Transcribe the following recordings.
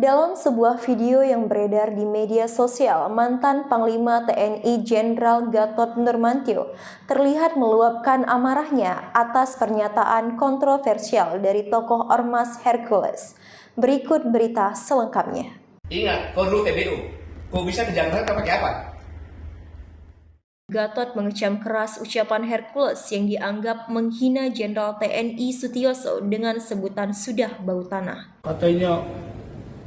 Dalam sebuah video yang beredar di media sosial, mantan Panglima TNI Jenderal Gatot Nurmantio terlihat meluapkan amarahnya atas pernyataan kontroversial dari tokoh Ormas Hercules. Berikut berita selengkapnya. Ingat, kau dulu TBU. Kau bisa ke Jakarta pakai apa? Gatot mengecam keras ucapan Hercules yang dianggap menghina Jenderal TNI Sutioso dengan sebutan sudah bau tanah. Katanya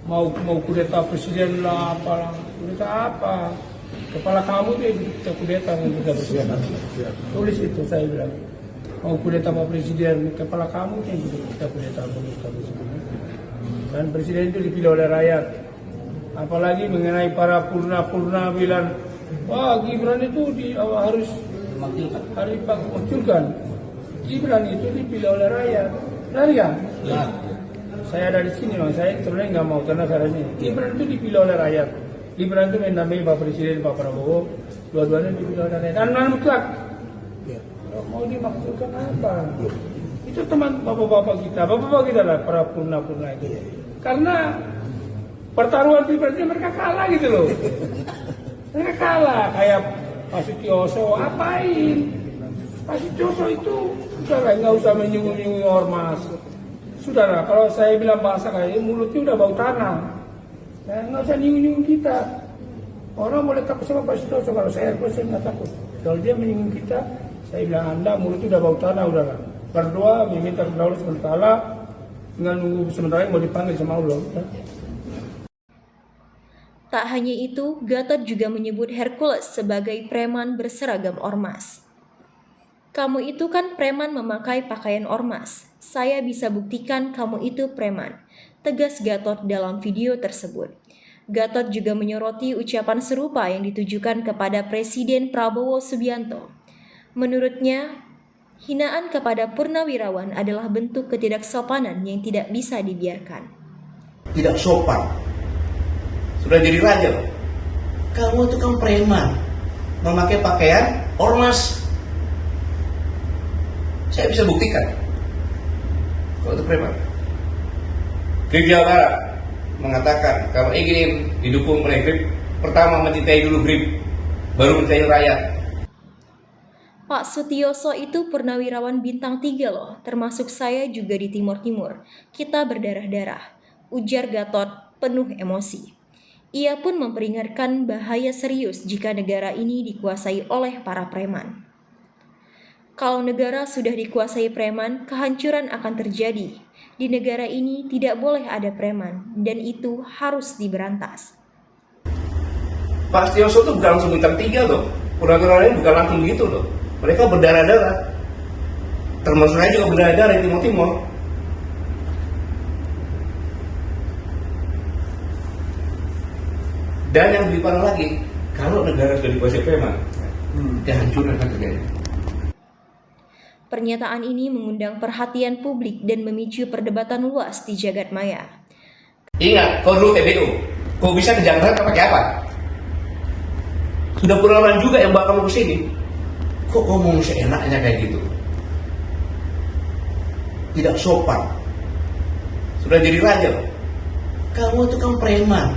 mau kudeta presiden lah, apalah kudeta apa? Kepala kamu tuh kita kudeta mau kudeta presiden. Tulis itu saya bilang. Mau kudeta mau presiden, kepala kamu tuh kita kudeta presiden. Dan presiden itu dipilih oleh rakyat. Apalagi mengenai para purna bilang, wah Gibran itu harus dimakzulkan. Gibran itu dipilih oleh rakyat. Benar ya? Ya. Saya ada di sini, saya sebenarnya nggak mau karena caranya Gibran itu dipilih oleh rakyat. Gibran itu mendampingi Pak Presiden, Pak Prabowo, dua-duanya dipilih oleh rakyat. Dan mutlak. Ya. Mau dimaksudkan apa? Ya. Itu teman bapak-bapak kita lah para purna itu. Ya. Karena pertaruhan pilpresnya mereka kalah gitu loh. Mereka kalah kayak Pak Sutioso, apain? Pak Sutioso itu udah nggak usah menyinggung ormas. Sudahlah, kalau saya bilang bahasa kayak ini, mulutnya udah bau tanah. Nah, nggak usah nyinggung kita. Orang boleh takut sama Pak Sutioso, kalau saya nggak takut. Kalau dia menyinggung kita, saya bilang Anda mulutnya udah bau tanah, udahlah. Berdoa, meminta kepada Allah sementara, tinggal nunggu sementara mau dipanggil sama Allah. Tak hanya itu, Gatot juga menyebut Hercules sebagai preman berseragam ormas. Kamu itu kan preman memakai pakaian ormas. Saya bisa buktikan kamu itu preman, tegas Gatot dalam video tersebut. Gatot juga menyoroti ucapan serupa yang ditujukan kepada Presiden Prabowo Subianto. Menurutnya, hinaan kepada purnawirawan adalah bentuk ketidaksopanan yang tidak bisa dibiarkan. Tidak sopan. Sudah jadi raja. Kamu itu kan preman, memakai pakaian ormas. Saya bisa buktikan. Kalau itu preman. Grip Jawa Barat mengatakan kalau ingin didukung oleh Grip, pertama mencintai dulu Grip, baru mencintai rakyat. Pak Sutioso itu purnawirawan bintang 3 loh, termasuk saya juga di Timur Timur. Kita berdarah-darah, ujar Gatot penuh emosi. Ia pun memperingatkan bahaya serius jika negara ini dikuasai oleh para preman. Kalau negara sudah dikuasai preman, kehancuran akan terjadi. Di negara ini tidak boleh ada preman, dan itu harus diberantas. Pak Sutioso itu bukan langsung bintang 3 loh. Purnawirawan bukan langsung begitu loh. Mereka berdarah-darah. Termasuk saya juga berdarah-darah di Timur. Dan yang lebih parah lagi, kalau negara sudah dikuasai preman, kehancuran akan terjadi. Pernyataan ini mengundang perhatian publik dan memicu perdebatan luas di jagat maya. Ingat, kau dulu TBU. Kau bisa ke Jakarta pakai apa? Sudah purnawirawan juga yang bawa kamu ke sini. Kok ngomong seenaknya kayak gitu? Tidak sopan. Sudah jadi raja. Kamu itu kan preman,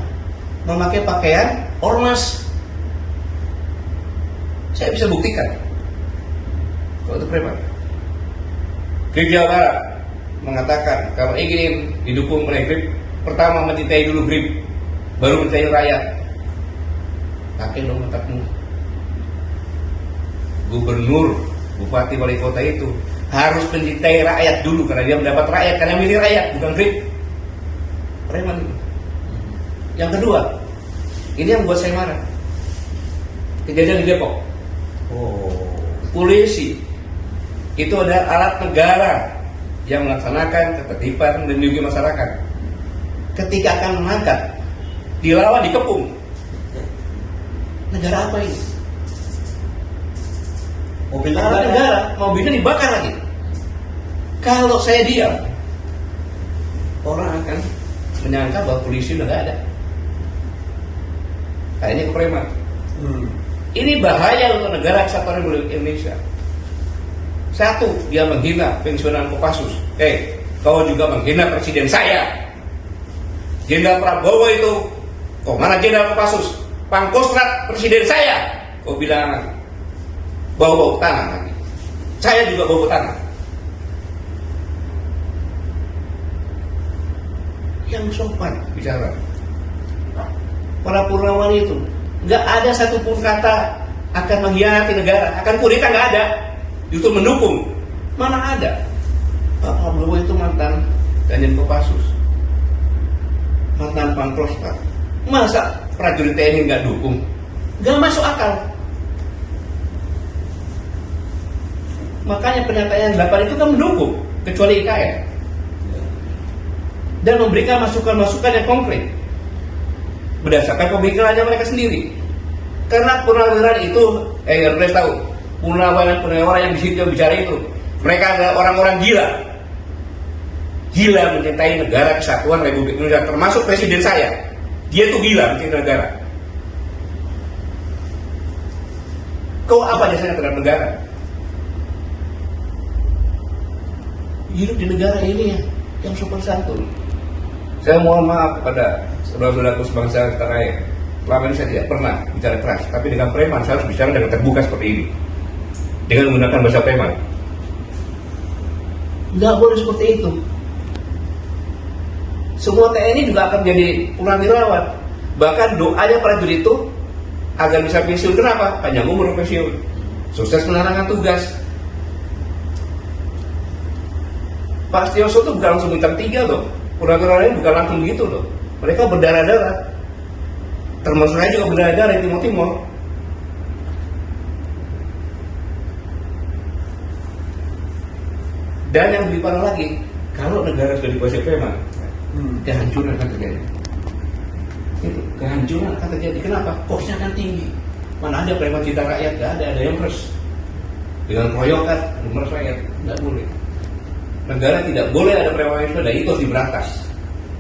memakai pakaian ormas. Saya bisa buktikan. Kalau itu preman. Grip Jawa Barat mengatakan kalau ingin didukung oleh Grip, pertama mencintai dulu Grip, baru mencintai rakyat. Pakai dong otakmu. Gubernur, bupati, wali kota itu harus mencintai rakyat dulu karena dia mendapat rakyat, karena milih rakyat, bukan Grip. Preman. Yang kedua, ini yang buat saya marah. Kejadian di Depok. Polisi itu adalah alat negara yang melaksanakan ketertiban dan melindungi masyarakat. Ketika akan menangkap, dilawan, dikepung. Negara apa ini? Mobil negara, mobilnya dibakar lagi. Kalau saya diam, orang akan menyangka bahwa polisi udah nggak ada. Kayaknya kepreman. Ini bahaya untuk negara kesatuan Republik Indonesia. Satu, dia menghina pensiunan Kopassus. Kau juga menghina presiden saya. Jenderal Prabowo itu, mana Jenderal Kopassus, Pangkostrat presiden saya, kau bilang bawa tanah lagi. Saya juga bawa tanah. Yang sopan bicara. Para Purnawan itu nggak ada satupun kata akan mengkhianati negara, akan kudeta, nggak ada. Justru mendukung. Mana ada? Pak Prabowo itu mantan Danjen Kopassus, mantan Pangkostrat. Masa prajurit TNI nggak dukung? Nggak masuk akal. Makanya pernyataan 8 itu kan mendukung, kecuali IKN. Dan memberikan masukan-masukan yang konkret berdasarkan pemikirannya mereka sendiri. Karena purnawiran itu, harus tahu, purnawiran yang di situ bicara itu, mereka adalah orang-orang gila mencintai negara kesatuan Republik Indonesia, termasuk presiden saya. Dia tuh gila mencintai negara. Kau apa jasanya terhadap negara? Hidup di negara ini yang sopan santun. Saya mohon maaf kepada saudara-saudaraku sebangsa tanah air. Selama ini saya tidak pernah bicara keras, tapi dengan preman saya harus bicara dengan terbuka seperti ini, dengan menggunakan bahasa preman. Nggak boleh seperti itu. Semua TNI juga akan menjadi purnawirawan. Bahkan doanya prajurit itu agar bisa pensiun. Kenapa? Panjang umur pensiun, sukses menjalankan tugas. Pak Setioso itu bukan langsung bintang 3 loh. Purnawirawan lain bukan langsung begitu loh. Mereka berdarah-darah. Termasuk saya juga berdarah-darah di Timur-Timur. Dan yang lebih parah lagi, kalau negara sudah dikuasai preman, kehancuran akan terjadi. Itu, kehancuran akan terjadi. Kenapa? Kosnya akan tinggi. Mana ada preman cinta rakyat? Gak ada yang meres. Dengan keroyokan, meres rakyat. Nggak boleh. Negara tidak boleh ada premanisme, dan itu harus diberantas.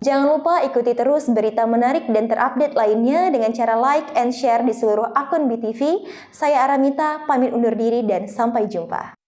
Jangan lupa ikuti terus berita menarik dan terupdate lainnya dengan cara like and share di seluruh akun BTV. Saya Aramita, pamit undur diri dan sampai jumpa.